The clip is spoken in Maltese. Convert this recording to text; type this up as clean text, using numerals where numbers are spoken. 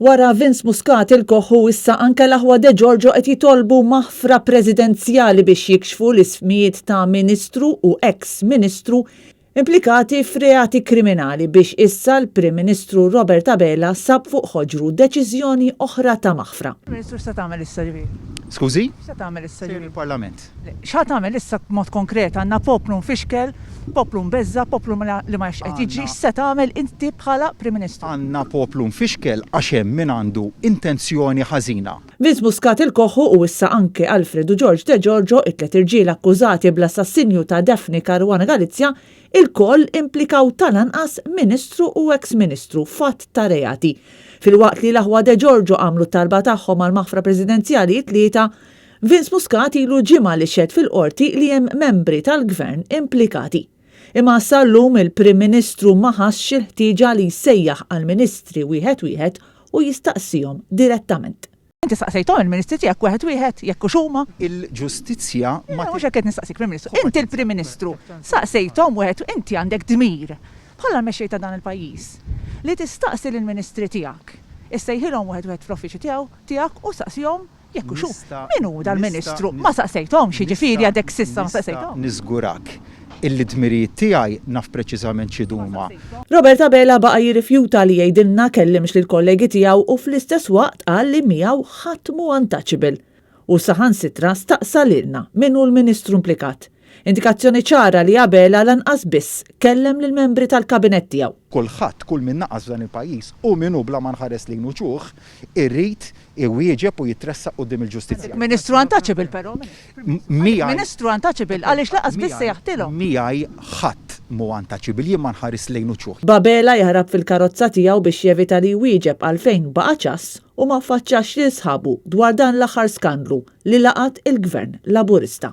Wara Vince Muscat il-koħu issa anke l-aħwa De Giorgio qed jitolbu maħfra preżidenzjali biex jikxfu l-ismijiet ta' ministru u ex-ministru implikati f'reati kriminali biex issa l-Prim Ministru Robert Abela sab fuq ħoġru deċiżjoni oħra ta' maħfra. Ministru x'ta tagħmel issa ġifieri? Skużi? X'ta tagħmel issa ġifieri? Il-Parlament. X'ha tagħmel issa b'mod konkret għandna poplu mfixkel, poplu mbeżza, poplu li ma qed jiġri x'se tagħmel inti bħala Prim Ministru? Għandna poplu mfixkel għax hemm min għandu intenzjoni ħażina. Vince Muscat il-koħu u issa anke Alfredo George De Giorgio it-tlet irġiel akkużati bl-assassinju ta' Daphne Caruana Galizia il-koll implikaw tal-anqas ministru u ex-ministru fatt ta' reati. Fil-waqt li l-aħwa De Giorgio għamlu talba tagħhom għal maħfra preżidenzjali tlieta, Vince Muscat ilu ġimgħa li xed fil-qorti li hemm membri tal-gvern implikati. Imma sallum il-Prim Ministru ma ħassx il-ħtieġa li jsejjaħ għal-ministri wieħed u jistaqsihom direttament. Inti saqsejthom il-Ministri tiegħek wieħed jekk hux huma. Il-ġustizzja ma Mhux hekk qed nistaqsik Prim Ministru. Inti l-Prim Ministru saqsejthom wieħed inti għandek dmir bħala mexxej ta' dan il-pajjiż li tistaqsi lill-Ministri tiegħek. Issejħilhom wieħed fl-uffiċċju tiegħek u saqsihom jekk hux hu. Min hu dal-Ministru? Ma saqsejthomx jiġifieri għadek sissa ma saqsejthom. Niżgurak il-dmirijiet tiegħi naf preċiżament x'iduma. Robert Abela baqa' jirrifjuta li jgħidilna kellimx lill-kollegi tiegħu u fl-istess waqt qal li miegħu ħadd mhu untouchable. U saħansitra staqsa lilna min hu l-Ministru implikat. Indikazzjoni ċara li Abela lanqas biss kellem lill-membri tal-kabinett tiegħu. Kulħadd kull min naqas f'dan il-pajjiż u minnu bla ma nħares lejn ċuħ irrid iwieġeb u jitressaq quddiem il-ġustizzja. Ministru untouchable però. Ministru untouchable għaliex laqas biss se jaħtilhom. Miegħi ħadd mhu untouchable jien ma nħares lejn ċuħ. Babela jaħrab fil-karozza tiegħu biex jevita li jwieġeb għalfejn baqa' ċass u ma faċċax li sħabu dwar dan l-aħħar skandlu li laqat il-Gvern Laburista.